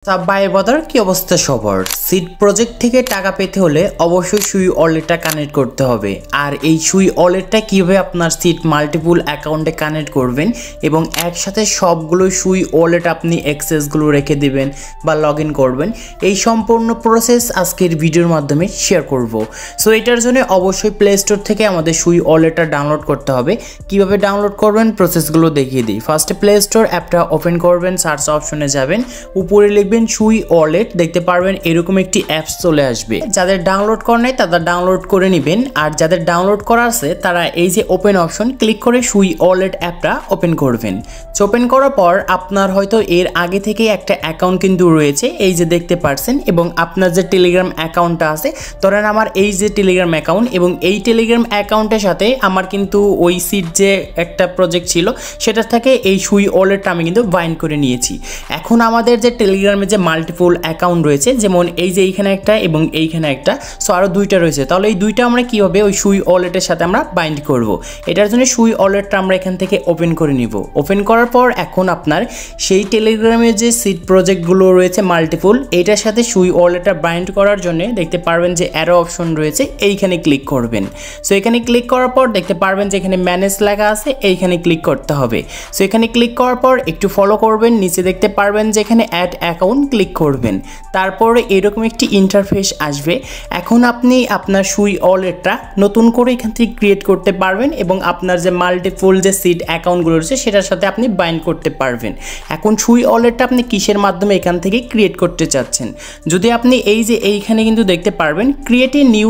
ভাই ব্রাদার কি অবস্থা সবার? সিড প্রজেক্ট থেকে টাকা পেতে হলে অবশ্যই সুই ওয়ালেটটা কানেক্ট করতে হবে। আর এই সুই ওয়ালেটটা কিভাবে আপনার সিড মাল্টিপল অ্যাকাউন্টে কানেক্ট করবেন এবং একসাথে সবগুলো সুই ওয়ালেট আপনি অ্যাক্সেসগুলো রেখে দিবেন বা লগ ইন করবেন, এই সম্পূর্ণ প্রসেস আজকের ভিডিওর মাধ্যমে শেয়ার করব। সো এটার জন্য অবশ্যই প্লে স্টোর থেকে আমাদের সুই ওয়ালেটটা ডাউনলোড করতে হবে। কিভাবে ডাউনলোড করবেন প্রসেসগুলো দেখিয়ে দিই। ফার্স্টে প্লে স্টোর অ্যাপটা ওপেন করবেন, সার্চ অপশনে যাবেন, উপরে সুই ওয়ালেট দেখতে পারবেন এরকম একটি অ্যাপস চলে আসবে। যাদের ডাউনলোড করা নাই তারা ডাউনলোড করে নেবেন, আর যাদের ডাউনলোড করা আছে তারা এই যে ওপেন অপশন ক্লিক করে সুই ওয়ালেট অ্যাপটা ওপেন করবেন। ওপেন করার পর আপনার হয়তো এর আগে থেকে একটা অ্যাকাউন্ট কিন্তু রয়েছে, এই যে দেখতে পাচ্ছেন, এবং আপনার যে টেলিগ্রাম অ্যাকাউন্টটা আছে, ধরেন আমার এই যে টেলিগ্রাম অ্যাকাউন্ট, এবং এই টেলিগ্রাম অ্যাকাউন্টের সাথে আমার কিন্তু ওই সিট যে একটা প্রজেক্ট ছিল সেটার থেকে এই সুই ওয়ালেটটা আমি কিন্তু বাইন্ড করে নিয়েছি। এখন আমাদের যে টেলিগ্রামে যে মাল্টিপল অ্যাকাউন্ট রয়েছে, যেমন এই যে এইখানে একটা এবং এইখানে একটা, সো আরও দুইটা রয়েছে, তাহলে এই দুইটা আমরা কীভাবে ওই সুই ওয়ালেটের সাথে আমরা বাইন্ড করব। এটার জন্য সুই ওয়ালেটটা আমরা এখান থেকে ওপেন করে নিব। ওপেন করার পর এখন আপনার সেই টেলিগ্রামে যে সিড প্রজেক্টগুলো রয়েছে মাল্টিপল, এইটার সাথে সুই ওয়ালেটটা বাইন্ড করার জন্য দেখতে পারবেন যে অ্যারো অপশন রয়েছে, এইখানে ক্লিক করবেন। সো এখানে ক্লিক করার পর দেখতে পারবেন যে এখানে ম্যানেজ লেখা আছে, এইখানে ক্লিক করতে হবে। সো এখানে ক্লিক করার পর একটু ফলো করবেন, নিচে দেখতে পারবেন যে এখানে অ্যাড অ্যাকাউন্ট ক্লিক করবেন। তারপরে এরকম একটি ইন্টারফেস আসবে। এখন আপনি আপনার সুই ওয়ালেটটা নতুন করে এখান থেকে ক্রিয়েট করতে পারবেন এবং আপনার যে মাল্টিপল যে সিড অ্যাকাউন্টগুলো রয়েছে সেটার সাথে আপনি বাইন্ড করতে পারবেন। এখন সুই ওয়ালেটটা আপনি কিসের মাধ্যমে এখান থেকে ক্রিয়েট করতে চাচ্ছেন, যদি আপনি এই যে এইখানে কিন্তু দেখতে পারবেন create a new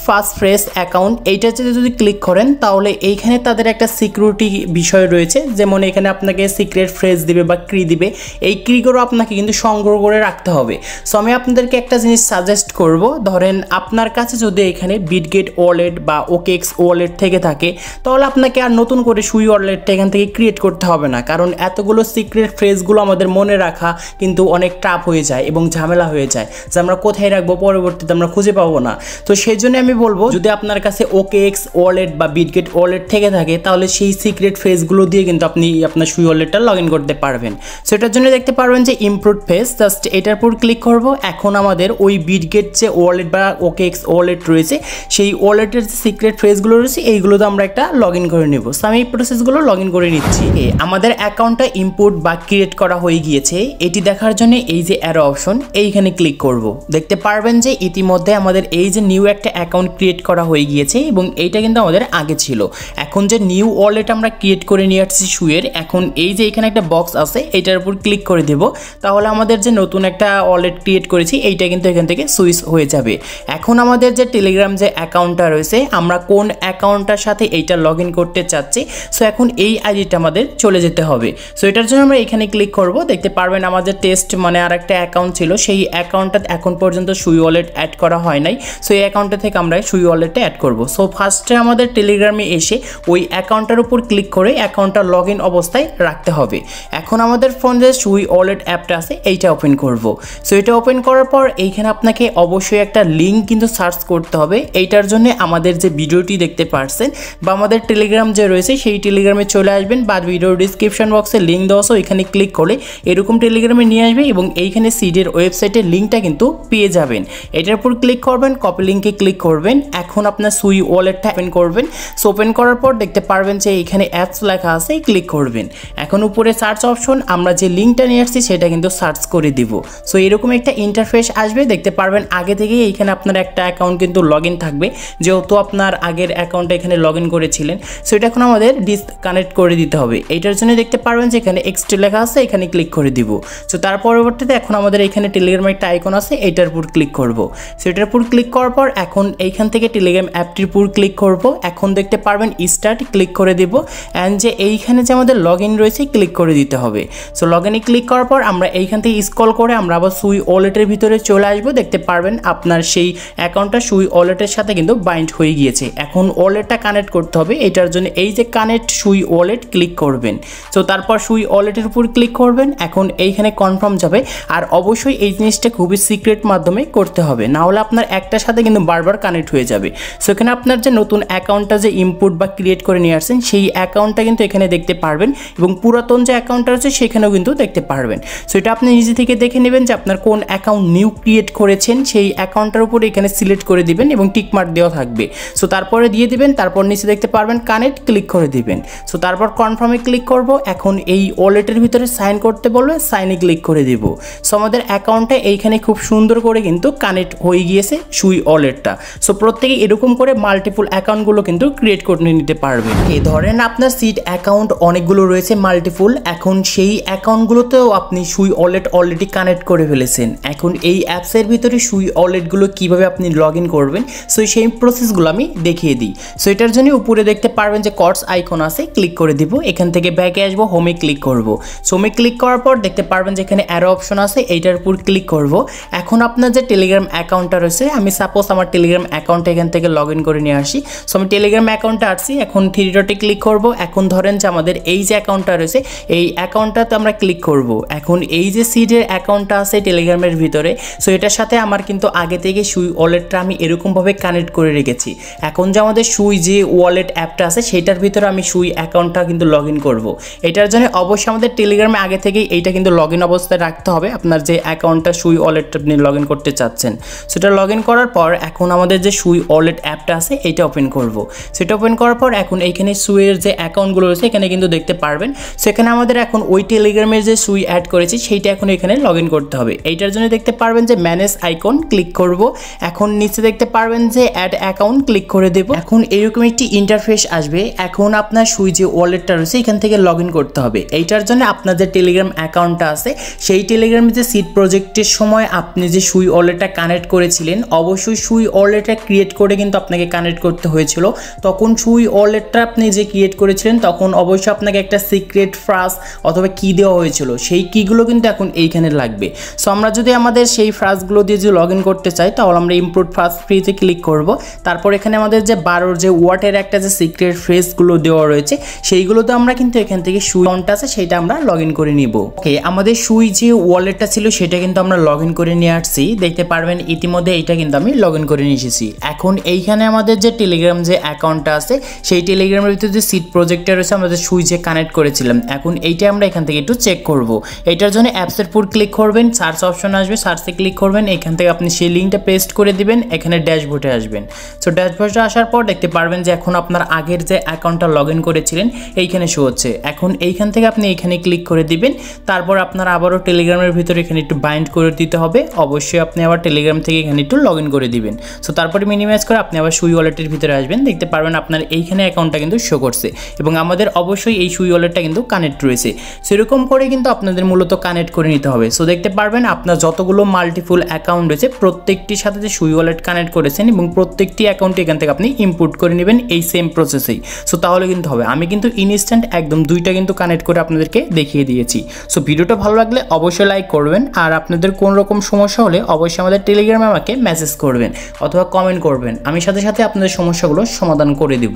first fresh account, এইটাতে যদি ক্লিক করেন তাহলে এইখানে তাদের একটা সিকিউরিটি বিষয় রয়েছে, যেমন এখানে আপনাকে সিক্রেট ফ্রেজ দিবে বা ক্রি দিবে, এই ক্রিগুলো আপনাকে কিন্তু সংগ্রহ করে রাখতে হবে। সো আমি আপনাদেরকে একটা জিনিস সাজেস্ট করব, ধরেন আপনার কাছে যদি এখানে বিটগেট ওয়ালেট বা ওকেএক্স ওয়ালেট থেকে থাকে তাহলে আপনাকে আর নতুন করে সুই ওয়ালেটটা এখান থেকে ক্রিয়েট করতে হবে না, কারণ এতগুলো সিক্রেট ফ্রেজগুলো আমাদের মনে রাখা কিন্তু অনেক টাফ হয়ে যায় এবং ঝামেলা হয়ে যায়, যে আমরা কোথায় রাখবো পরবর্তীতে আমরা খুঁজে পাবো না। তো সেই জন্য আমি বলবো, যদি আপনার কাছে ওকেএক্স ওয়ালেট বা বিটগেট ওয়ালেট থেকে থাকে তাহলে সেই সিক্রেট ফ্রেজগুলো দিয়ে কিন্তু আপনি আপনার সুই ওয়ালেটটা লগ ইন করতে পারবেন। সেটার জন্য দেখতে পারবেন যে ইমপ্রুভ ফেজ, জাস্ট এটার উপর ক্লিক করব। এখন আমাদের ওই বিটগেট যে ওয়ালেট বা ওকেএক্স ওয়ালেট রয়েছে সেই ওয়ালেটের যে সিক্রেট ফ্রেজগুলো রয়েছে এইগুলো তো আমরা একটা লগ ইন করে নেব। সো আমি এই প্রসেসগুলো লগ ইন করে নিচ্ছি। আমাদের অ্যাকাউন্টটা ইম্পোর্ট বা ক্রিয়েট করা হয়ে গিয়েছে, এটি দেখার জন্য এই যে অ্যারো অপশন এইখানে ক্লিক করব। দেখতে পারবেন যে ইতিমধ্যে আমাদের এই যে নিউ একটা অ্যাকাউন্ট ক্রিয়েট করা হয়ে গিয়েছে এবং এইটা কিন্তু আমাদের আগে ছিল। এখন যে নিউ ওয়ালেট আমরা ক্রিয়েট করে নিয়ে আসছি সুইয়ের, এখন এই যে এখানে একটা বক্স আছে এইটার উপর ক্লিক করে দেব, তাহলে আমাদের যে নতুন একটা ওয়ালেট ক্রিয়েট করেছি এইটা কিন্তু এখান থেকে সুইচ হয়ে যাবে। এখন আমাদের যে টেলিগ্রাম যে অ্যাকাউন্টটা রয়েছে, আমরা কোন অ্যাকাউন্টটার সাথে এইটা লগ ইন করতে চাচ্ছি, সো এখন এই আইডিটা আমাদের চলে যেতে হবে। সো এটার জন্য আমরা এখানে ক্লিক করব। দেখতে পারবেন আমাদের টেস্ট মানে আর একটা অ্যাকাউন্ট ছিল, সেই অ্যাকাউন্টটা এখন পর্যন্ত সুই ওয়ালেট অ্যাড করা হয় নাই, সো এই অ্যাকাউন্টটা থেকে আমরা সুই ওয়ালেটটা অ্যাড করব। সো ফার্স্টে আমাদের টেলিগ্রামে এসে ওই অ্যাকাউন্টটার উপর ক্লিক করে অ্যাকাউন্টটা লগ ইন অবস্থায় রাখতে হবে। এখন আমাদের ফোন যে সুই ওয়ালেট অ্যাপটা আছে এইটা ওপেন করব। সো এটা ওপেন করার পর এইখানে আপনাকে অবশ্যই একটা লিঙ্ক কিন্তু সার্চ করতে হবে। এইটার জন্য আমাদের যে ভিডিওটি দেখতে পারছেন বা আমাদের টেলিগ্রাম যে রয়েছে সেই টেলিগ্রামে চলে আসবেন, বা ভিডিওর ডিসক্রিপশন বক্সে লিঙ্ক দেওয়া আছে, এখানে ক্লিক করে এরকম টেলিগ্রামে নিয়ে আসবে এবং এইখানে সিডের ওয়েবসাইটের লিঙ্কটা কিন্তু পেয়ে যাবেন। এটার উপর ক্লিক করবেন, কপি লিঙ্কে ক্লিক করবেন। এখন আপনার সুই ওয়ালেটটা ওপেন করবেন। সো ওপেন করার পর দেখতে পারবেন যে এখানে অ্যাপস লেখা আছে, ক্লিক করবেন। এখন উপরে সার্চ অপশন, আমরা যে লিঙ্কটা নিয়ে আসছি সেটা কিন্তু সার্চ করে দিব। সো এরকম একটা ইন্টারফেস আসবে, দেখতে পারবেন আগে থেকেই এইখানে আপনার একটা অ্যাকাউন্ট কিন্তু লগ ইন থাকবে, যেহেতু আপনার আগের অ্যাকাউন্টটা এখানে লগ ইন করেছিলেন। সো এটা এখন আমাদের ডিসকানেক্ট করে দিতে হবে। এইটার জন্য দেখতে পারবেন যে এখানে এক্সট্রা লেখা আছে, এখানে ক্লিক করে দিব। সো তার পরবর্তীতে এখন আমাদের এখানে টেলিগ্রামের একটা আইকন আছে, এইটার উপর ক্লিক করব। সো এটার উপর ক্লিক করার পর এখন এইখান থেকে টেলিগ্রাম অ্যাপটির উপর ক্লিক করব। এখন দেখতে পারবেন স্টার্ট, ক্লিক করে দিব, অ্যান্ড যে এইখানে যে আমাদের লগ ইন রয়েছে ক্লিক করে দিতে হবে। সো লগ ইনে ক্লিক করার পর আমরা এইখান থেকে স্ক্রল করে আমরা আবার সুই ওয়ালেটের ভিতরে চলে আসবো। দেখতে পারবেন আপনার সেই অ্যাকাউন্টটা সুই ওয়ালেটের সাথে কিন্তু বাইন্ড হয়ে গিয়েছে। এখন ওয়ালেটটা কানেক্ট করতে হবে, এটার জন্য এই যে কানেক্ট সুই ওয়ালেট ক্লিক করবেন। সো তারপর সুই ওয়ালেটের উপর ক্লিক করবেন। এখন এইখানে কনফার্ম যাবে, আর অবশ্যই এই জিনিসটা খুবই সিক্রেট মাধ্যমে করতে হবে, না হলে আপনার একটার সাথে কিন্তু বারবার কানেক্ট হয়ে যাবে। সো এখানে আপনার যে নতুন অ্যাকাউন্টটা যে ইম্পোর্ট বা ক্রিয়েট করে নিয়ে আসছেন সেই অ্যাকাউন্টটা কিন্তু এখানে দেখতে পারবেন এবং পুরাতন যে অ্যাকাউন্টটা আছে সেখানেও কিন্তু দেখতে পারবেন। সো এটা আপনি নিজে থেকে দেখে নেবেন যে আপনার কোন অ্যাকাউন্ট নিউ ক্রিয়েট করেছেন, সেই অ্যাকাউন্টের উপরে এখানে সিলেক্ট করে দিবেন এবং টিক মার্ক দেওয়া থাকবে। সো তারপরে দিয়ে দিবেন, তারপর নিচে দেখতে পারবেন কানেক্ট, ক্লিক করে দিবেন। সো তারপর কনফার্মে ক্লিক করব। এখন এই ওয়ালেটের ভিতরে সাইন করতে বলবে, সাইনে ক্লিক করে দিব। সো আমাদের অ্যাকাউন্টে এইখানে খুব সুন্দর করে কিন্তু কানেক্ট হয়ে গিয়েছে সুই ওয়ালেটটা। সো প্রত্যেকে এরকম করে মাল্টিপল অ্যাকাউন্টগুলো কিন্তু ক্রিয়েট করে নিতে পারবেন। ধরেন আপনার সিট অ্যাকাউন্ট অনেকগুলো রয়েছে মাল্টিপল, এখন সেই অ্যাকাউন্টগুলোতেও আপনি সুই ওয়ালেট অলরেডি কানেক্ট করে ফেলেছেন। এখন এই অ্যাপসের ভিতরে সুই ওয়ালেটগুলো কীভাবে আপনি লগ ইন করবেন, সো সেই প্রসেসগুলো আমি দেখিয়ে দিই। সো এটার জন্য উপরে দেখতে পারবেন যে কর্ডস আইকন আছে, ক্লিক করে দিব। এখান থেকে ব্যাকে আসবো, হোমে ক্লিক করব। সো হোমে ক্লিক করার পর দেখতে পারবেন যে এখানে অ্যারো অপশন আছে, এইটার উপর ক্লিক করব। এখন আপনার যে টেলিগ্রাম অ্যাকাউন্টটা রয়েছে, আমি সাপোজ আমার টেলিগ্রাম অ্যাকাউন্টে এখান থেকে লগ ইন করে নিয়ে আসি। সো আমি টেলিগ্রাম অ্যাকাউন্টে আসছি, এখন থ্রি ডটে ক্লিক করব। এখন ধরেন যে আমাদের এই যে অ্যাকাউন্টটা রয়েছে, এই অ্যাকাউন্টটাতে আমরা ক্লিক করব। এখন এই যে সিডের অ্যাকাউন্টটা আছে টেলিগ্রামের ভিতরে, সো এটার সাথে আমার কিন্তু আগে থেকে সুই ওয়ালেটটা আমি এরকমভাবে কানেক্ট করে রেখেছি। এখন যে আমাদের সুই যে ওয়ালেট অ্যাপটা আছে, সেইটার ভিতরে আমি সুই অ্যাকাউন্টটা কিন্তু লগ ইন করবো। এটার জন্য অবশ্যই আমাদের টেলিগ্রামে আগে থেকেই এইটা কিন্তু লগ ইন অবস্থায় রাখতে হবে, আপনার যে অ্যাকাউন্টটা সুই ওয়ালেটটা আপনি লগ ইন করতে চাচ্ছেন। সেটা লগ ইন করার পর এখন আমাদের যে সুই ওয়ালেট অ্যাপটা আছে এইটা ওপেন করব। সেটা ওপেন করার পর এখন এইখানে সুইয়ের যে অ্যাকাউন্টগুলো রয়েছে এখানে কিন্তু দেখতে পারবেন। সেখানে আমাদের এখন ওই টেলিগ্রামের যে সুই অ্যাড করেছি সেইটা এখন এখানে লগ ইন করতে হবে। এইটার জন্য দেখতে পারবেন যে ম্যানেজ আইকন, ক্লিক করব। এখন নিচে দেখতে পারবেন যে অ্যাড অ্যাকাউন্ট, ক্লিক করে দেব। এখন এরকম একটি ইন্টারফেস আসবে। এখন আপনার সুই যে ওয়ালেটটা রয়েছে এখান থেকে লগ ইন করতে হবে। এইটার জন্য আপনার যে টেলিগ্রাম অ্যাকাউন্টটা আছে, সেই টেলিগ্রামে যে সিড প্রজেক্টের সময় আপনি যে সুই ওয়ালেটটা কানেক্ট করেছিলেন, অবশ্যই সুই ওয়ালেটটা ক্রিয়েট করে কিন্তু আপনাকে কানেক্ট করতে হয়েছিল। তখন সুই ওয়ালেটটা আপনি যে ক্রিয়েট করেছিলেন তখন অবশ্যই আপনাকে একটা সিক্রেট ফ্রাজ অথবা কি দেওয়া হয়েছিল, সেই কিগুলো কিন্তু এখন এইখানে লাগবে। সো আমরা যদি আমাদের সেই ফ্রাজগুলো দিয়ে যদি লগ ইন করতে চাই, তাহলে আমরা ইম্পোর্ট ফ্রাজ ফ্রিতে ক্লিক করব। তারপর এখানে আমাদের যে 12 যে ওয়াটের একটা যে সিক্রেট ফ্রেজগুলো দেওয়া রয়েছে, সেইগুলোতে আমরা কিন্তু এখান থেকে সুই অ্যাকাউন্টটা আছে সেইটা আমরা লগ ইন করে নিব। ওকে, আমাদের সুই যে ওয়ালেটটা ছিল সেটা কিন্তু আমরা লগ ইন করে নিয়ে আসছি। দেখতে পারবেন ইতিমধ্যে এইটা কিন্তু আমি লগ ইন করে নিয়ে এসেছি। এখন এইখানে আমাদের যে টেলিগ্রাম যে অ্যাকাউন্টটা আছে, সেই টেলিগ্রামের ভিতরে যে সিড প্রজেক্টটা রয়েছে আমাদের সুই যে কানেক্ট করেছিলাম, এখন এইটা আমরা এখান থেকে একটু চেক করব। এইটার জন্য অ্যাপসের উপর ক্লিক করবেন, সার্চ অপশন আসবে, সার্চে ক্লিক করবেন। এখান থেকে আপনি সেই লিঙ্কটা পেস্ট করে দিবেন, এখানে ড্যাশবোর্ডে আসবেন। সো ড্যাশবোর্ডে আসার পর দেখতে পারবেন যে এখন আপনার আগের যে অ্যাকাউন্টটা লগ ইন করেছিলেন এইখানে শো হচ্ছে। এখন এইখান থেকে আপনি এইখানে ক্লিক করে দিবেন। তারপর আপনার আবারও টেলিগ্রামের ভিতরে এখানে একটু বাইন্ড করে দিতে হবে। অবশ্যই আপনি আবার টেলিগ্রাম থেকে এখানে একটু লগ ইন করে দিবেন। সো তারপরে মিনিমাইজ করে আপনি আবার সুই ওয়ালেটের ভিতরে আসবেন। দেখতে পারবেন আপনার এইখানে অ্যাকাউন্টটা কিন্তু শো করছে এবং আমাদের অবশ্যই এই সুই ওয়ালেটটা কিন্তু কানেক্ট রয়েছে। সেরকম করে কিন্তু আপনাদের মূলত কানেক্ট করে নিতে হবে। সো দেখতে পারবেন আপনার যতগুলো মাল্টিপল অ্যাকাউন্ট রয়েছে প্রত্যেকটির সাথে যে সুই ওয়ালেট কানেক্ট করেছেন এবং প্রত্যেকটি অ্যাকাউন্টে এখান থেকে আপনি ইম্পোর্ট করে নেবেন এই সেম প্রসেসেই। সো তাহলে কিন্তু হবে। আমি কিন্তু ইনস্ট্যান্ট একদম দুইটা কিন্তু কানেক্ট করে আপনাদেরকে দেখিয়ে দিয়েছি। সো ভিডিওটা ভালো লাগলে অবশ্যই লাইক করবেন, আর আপনাদের কোন রকম সমস্যা হলে অবশ্যই আমাদের টেলিগ্রামে আমাকে মেসেজ করবেন অথবা কমেন্ট করবেন। আমি সাথে সাথে আপনাদের সমস্যাগুলো সমাধান করে দিব।